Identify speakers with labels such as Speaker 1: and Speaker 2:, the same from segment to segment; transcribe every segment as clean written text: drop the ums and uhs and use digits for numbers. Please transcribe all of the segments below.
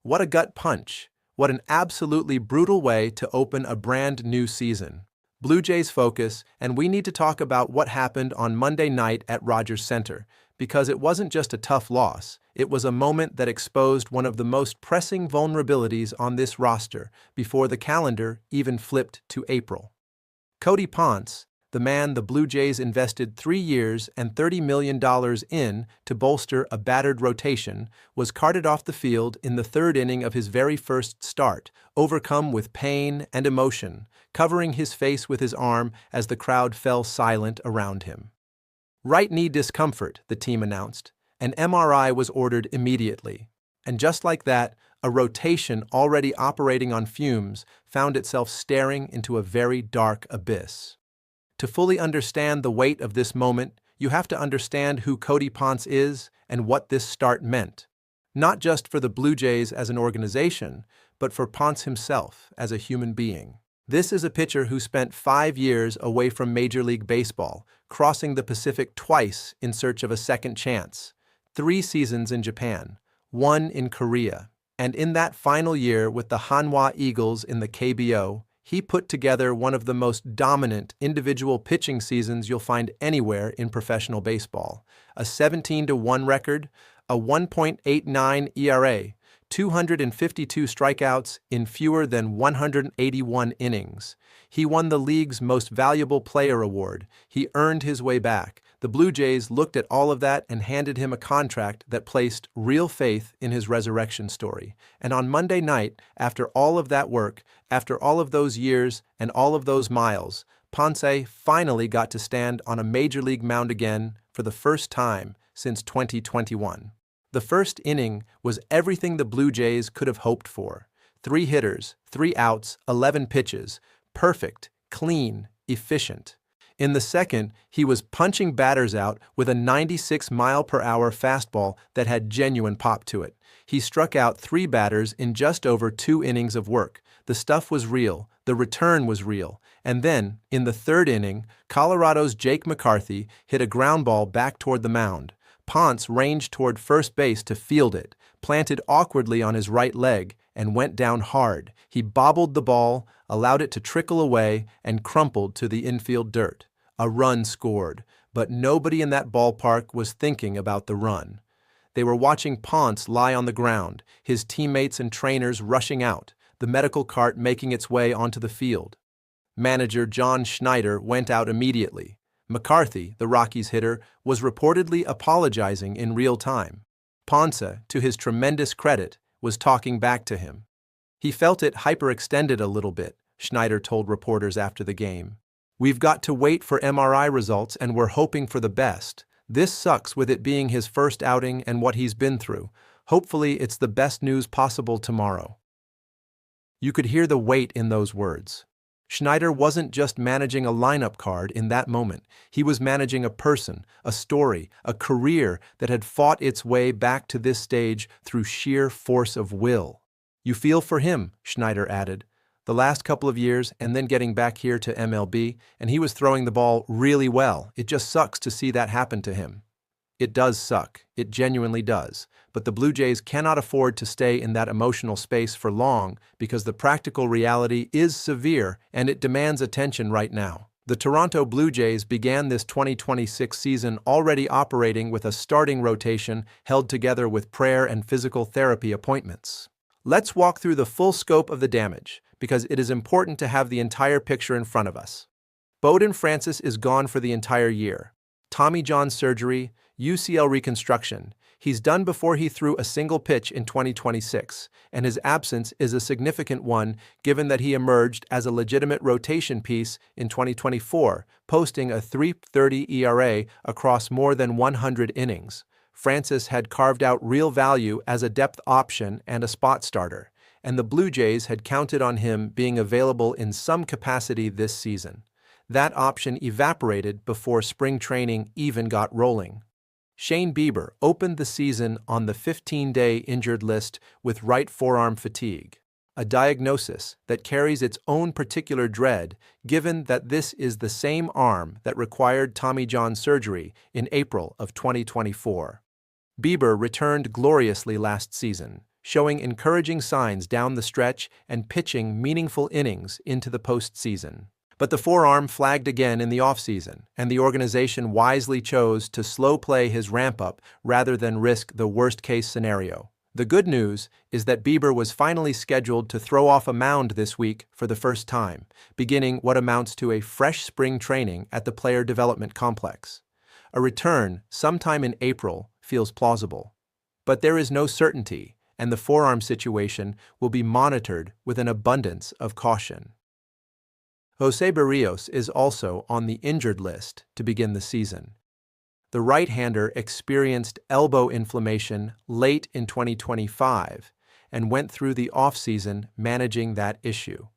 Speaker 1: What a gut punch. What an absolutely brutal way to open a brand new season. Blue Jays focus, and we need to talk about what happened on Monday night at Rogers Center, because it wasn't just a tough loss, it was a moment that exposed one of the most pressing vulnerabilities on this roster before the calendar even flipped to April. Cody Ponce, the man the Blue Jays invested 3 years and $30 million in to bolster a battered rotation, was carted off the field in the third inning of his very first start, overcome with pain and emotion, covering his face with his arm as the crowd fell silent around him. Right knee discomfort, the team announced. An MRI was ordered immediately. And just like that, a rotation already operating on fumes found itself staring into a very dark abyss. To fully understand the weight of this moment, you have to understand who Cody Ponce is and what this start meant. Not just for the Blue Jays as an organization, but for Ponce himself as a human being. This is a pitcher who spent 5 years away from Major League Baseball, crossing the Pacific twice in search of a second chance, 3 seasons in Japan, 1 in Korea, and in that final year with the Hanwha Eagles in the KBO, he put together one of the most dominant individual pitching seasons you'll find anywhere in professional baseball. A 17-1 record, a 1.89 ERA, 252 strikeouts in fewer than 181 innings. He won the league's Most Valuable Player award. He earned his way back. The Blue Jays looked at all of that and handed him a contract that placed real faith in his resurrection story. And on Monday night, after all of that work, after all of those years and all of those miles, Ponce finally got to stand on a major league mound again for the first time since 2021. The first inning was everything the Blue Jays could have hoped for. 3 hitters, 3 outs, 11 pitches. Perfect, clean, efficient. In the second, he was punching batters out with a 96-mile-per-hour fastball that had genuine pop to it. He struck out 3 batters in just over 2 innings of work. The stuff was real, the return was real. And then, in the third inning, Colorado's Jake McCarthy hit a ground ball back toward the mound. Ponce ranged toward first base to field it, planted awkwardly on his right leg, and went down hard. He bobbled the ball, allowed it to trickle away, and crumpled to the infield dirt. A run scored, but nobody in that ballpark was thinking about the run. They were watching Ponce lie on the ground, his teammates and trainers rushing out, the medical cart making its way onto the field. Manager John Schneider went out immediately. McCarthy, the Rockies hitter, was reportedly apologizing in real time. Ponce, to his tremendous credit, was talking back to him. He felt it hyperextended a little bit, Schneider told reporters after the game. We've got to wait for MRI results and we're hoping for the best. This sucks with it being his first outing and what he's been through. Hopefully it's the best news possible tomorrow. You could hear the weight in those words. Schneider wasn't just managing a lineup card in that moment. He was managing a person, a story, a career that had fought its way back to this stage through sheer force of will. You feel for him, Schneider added. The last couple of years and then getting back here to MLB, and he was throwing the ball really well. It just sucks to see that happen to him. It does suck. It genuinely does. But the Blue Jays cannot afford to stay in that emotional space for long because the practical reality is severe and it demands attention right now. The Toronto Blue Jays began this 2026 season already operating with a starting rotation held together with prayer and physical therapy appointments. Let's walk through the full scope of the damage because it is important to have the entire picture in front of us. Bowden Francis is gone for the entire year. Tommy John surgery, UCL reconstruction. He's done before he threw a single pitch in 2026, and his absence is a significant one given that he emerged as a legitimate rotation piece in 2024, posting a .330 ERA across more than 100 innings. Francis had carved out real value as a depth option and a spot starter, and the Blue Jays had counted on him being available in some capacity this season. That option evaporated before spring training even got rolling. Shane Bieber opened the season on the 15-day injured list with right forearm fatigue, a diagnosis that carries its own particular dread given that this is the same arm that required Tommy John surgery in April of 2024. Bieber returned gloriously last season, showing encouraging signs down the stretch and pitching meaningful innings into the postseason. But the forearm flagged again in the offseason, and the organization wisely chose to slow play his ramp-up rather than risk the worst-case scenario. The good news is that Bieber was finally scheduled to throw off a mound this week for the first time, beginning what amounts to a fresh spring training at the Player Development Complex. A return sometime in April feels plausible. But there is no certainty, and the forearm situation will be monitored with an abundance of caution. Jose Berríos is also on the injured list to begin the season. The right-hander experienced elbow inflammation late in 2025 and went through the offseason managing that issue.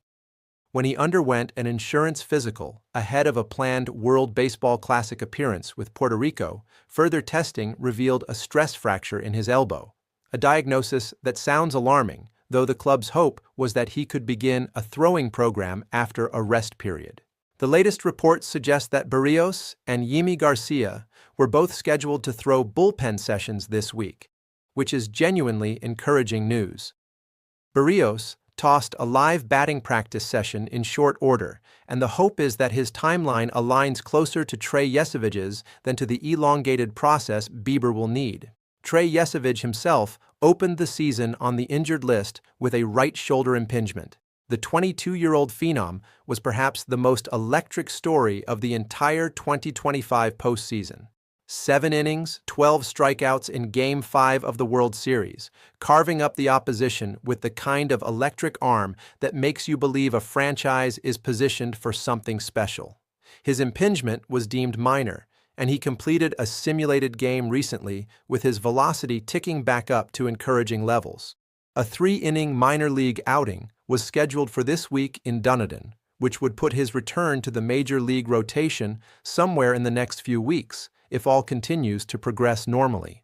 Speaker 1: When he underwent an insurance physical ahead of a planned World Baseball Classic appearance with Puerto Rico, further testing revealed a stress fracture in his elbow, a diagnosis that sounds alarming, though the club's hope was that he could begin a throwing program after a rest period. The latest reports suggest that Berríos and Yimi Garcia were both scheduled to throw bullpen sessions this week, which is genuinely encouraging news. Berríos tossed a live batting practice session in short order, and the hope is that his timeline aligns closer to Trey Yesovich's than to the elongated process Bieber will need. Trey Yesovich himself opened the season on the injured list with a right shoulder impingement. The 22-year-old phenom was perhaps the most electric story of the entire 2025 postseason. 7 innings, 12 strikeouts in Game 5 of the World Series, carving up the opposition with the kind of electric arm that makes you believe a franchise is positioned for something special. His impingement was deemed minor, and he completed a simulated game recently with his velocity ticking back up to encouraging levels. A 3-inning minor league outing was scheduled for this week in Dunedin, which would put his return to the major league rotation somewhere in the next few weeks, if all continues to progress normally.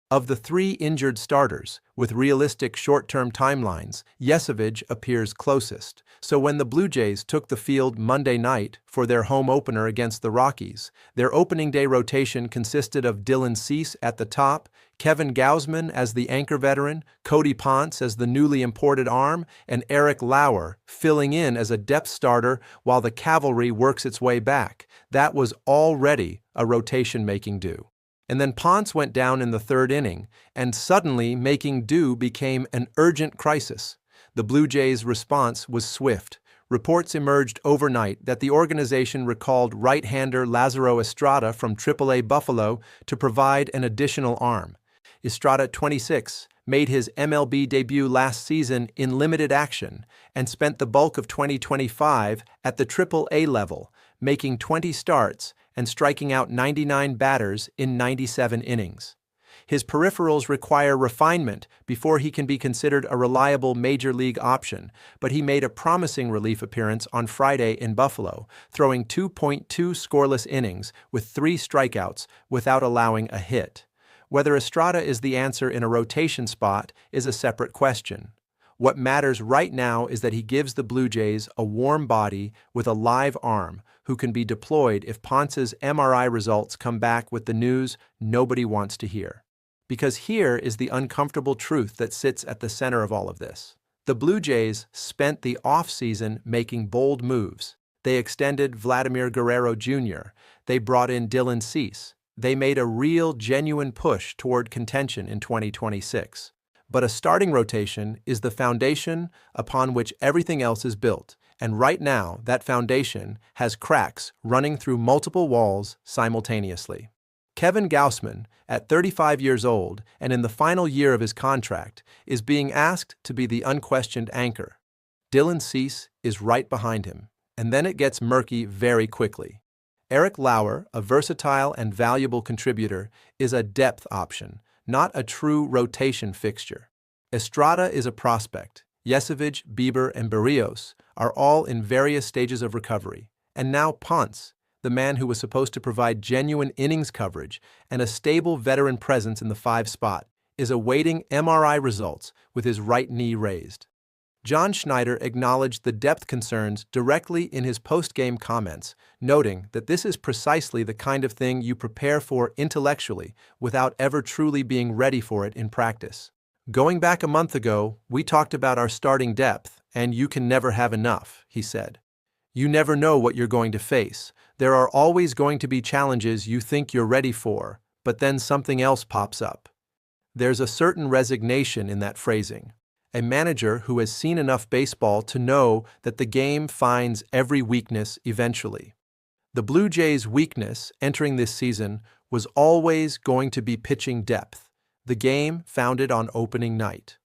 Speaker 1: Of the 3 injured starters, with realistic short-term timelines, Yesovich appears closest, so when the Blue Jays took the field Monday night for their home opener against the Rockies, their opening day rotation consisted of Dylan Cease at the top, Kevin Gausman as the anchor veteran, Cody Ponce as the newly imported arm, and Eric Lauer filling in as a depth starter while the cavalry works its way back. That was already a rotation-making do. And then Ponce went down in the 3rd inning, and suddenly making do became an urgent crisis. The Blue Jays' response was swift. Reports emerged overnight that the organization recalled right-hander Lázaro Estrada from AAA Buffalo to provide an additional arm. Estrada, 26, made his MLB debut last season in limited action and spent the bulk of 2025 at the AAA level, making 20 starts and striking out 99 batters in 97 innings. His peripherals require refinement before he can be considered a reliable major league option, but he made a promising relief appearance on Friday in Buffalo, throwing 2.2 scoreless innings with 3 strikeouts without allowing a hit. Whether Estrada is the answer in a rotation spot is a separate question. What matters right now is that he gives the Blue Jays a warm body with a live arm who can be deployed if Ponce's MRI results come back with the news nobody wants to hear. Because here is the uncomfortable truth that sits at the center of all of this. The Blue Jays spent the offseason making bold moves. They extended Vladimir Guerrero Jr., they brought in Dylan Cease, they made a real, genuine push toward contention in 2026. But a starting rotation is the foundation upon which everything else is built, and right now that foundation has cracks running through multiple walls simultaneously. Kevin Gausman, at 35 years old and in the final year of his contract, is being asked to be the unquestioned anchor. Dylan Cease is right behind him, and then it gets murky very quickly. Eric Lauer, a versatile and valuable contributor, is a depth option, not a true rotation fixture. Estrada is a prospect. Yesovich, Bieber, and Berríos are all in various stages of recovery. And now Ponce, the man who was supposed to provide genuine innings coverage and a stable veteran presence in the 5 spot, is awaiting MRI results with his right knee raised. John Schneider acknowledged the depth concerns directly in his post-game comments, noting that this is precisely the kind of thing you prepare for intellectually without ever truly being ready for it in practice. Going back a month ago, we talked about our starting depth, and you can never have enough, he said. You never know what you're going to face. There are always going to be challenges you think you're ready for, but then something else pops up. There's a certain resignation in that phrasing. A manager who has seen enough baseball to know that the game finds every weakness eventually. The Blue Jays' weakness entering this season was always going to be pitching depth, the game founded on opening night.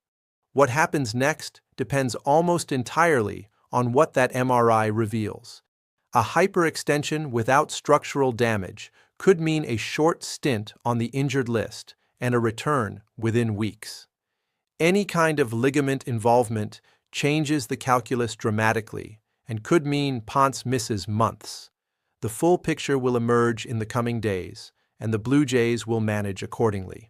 Speaker 1: What happens next depends almost entirely on what that MRI reveals. A hyperextension without structural damage could mean a short stint on the injured list and a return within weeks. Any kind of ligament involvement changes the calculus dramatically and could mean Ponce misses months. The full picture will emerge in the coming days, and the Blue Jays will manage accordingly.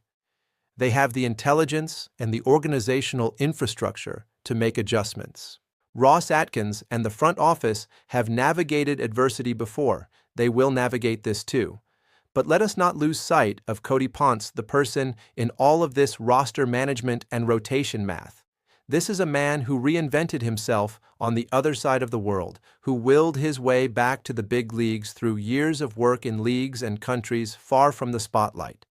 Speaker 1: They have the intelligence and the organizational infrastructure to make adjustments. Ross Atkins and the front office have navigated adversity before. They will navigate this too. But let us not lose sight of Cody Ponce, the person in all of this roster management and rotation math. This is a man who reinvented himself on the other side of the world, who willed his way back to the big leagues through years of work in leagues and countries far from the spotlight.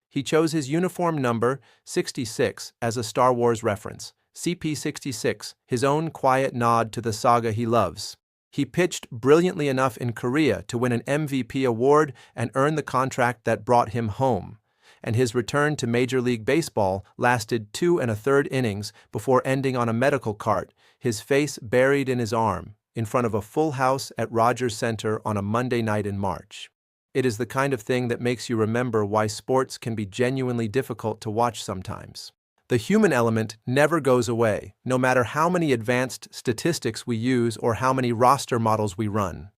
Speaker 1: He chose his uniform number, 66, as a Star Wars reference, CP66, his own quiet nod to the saga he loves. He pitched brilliantly enough in Korea to win an MVP award and earn the contract that brought him home. And his return to Major League Baseball lasted 2 1/3 innings before ending on a medical cart, his face buried in his arm, in front of a full house at Rogers Center on a Monday night in March. It is the kind of thing that makes you remember why sports can be genuinely difficult to watch sometimes. The human element never goes away, no matter how many advanced statistics we use or how many roster models we run.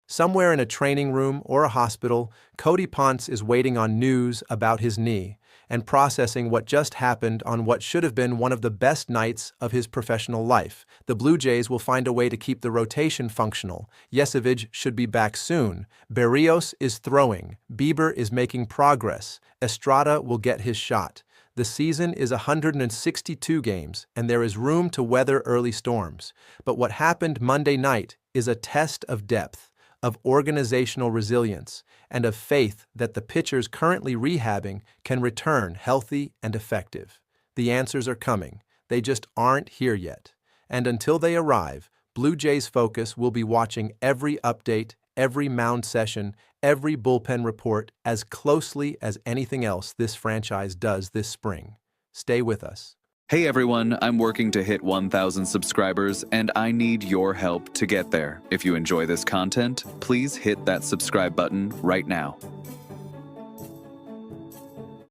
Speaker 1: Somewhere in a training room or a hospital, Cody Ponce is waiting on news about his knee and processing what just happened on what should have been one of the best nights of his professional life. The Blue Jays will find a way to keep the rotation functional. Yesevich should be back soon. Berrios is throwing. Bieber is making progress. Estrada will get his shot. The season is 162 games, and there is room to weather early storms. But what happened Monday night is a test of depth, of organizational resilience, and of faith that the pitchers currently rehabbing can return healthy and effective. The answers are coming. They just aren't here yet. And until they arrive, Blue Jays focus will be watching every update, every mound session, every bullpen report as closely as anything else this franchise does this spring. Stay with us.
Speaker 2: Hey everyone, I'm working to hit 1,000 subscribers and I need your help to get there. If you enjoy this content, please hit that subscribe button right now.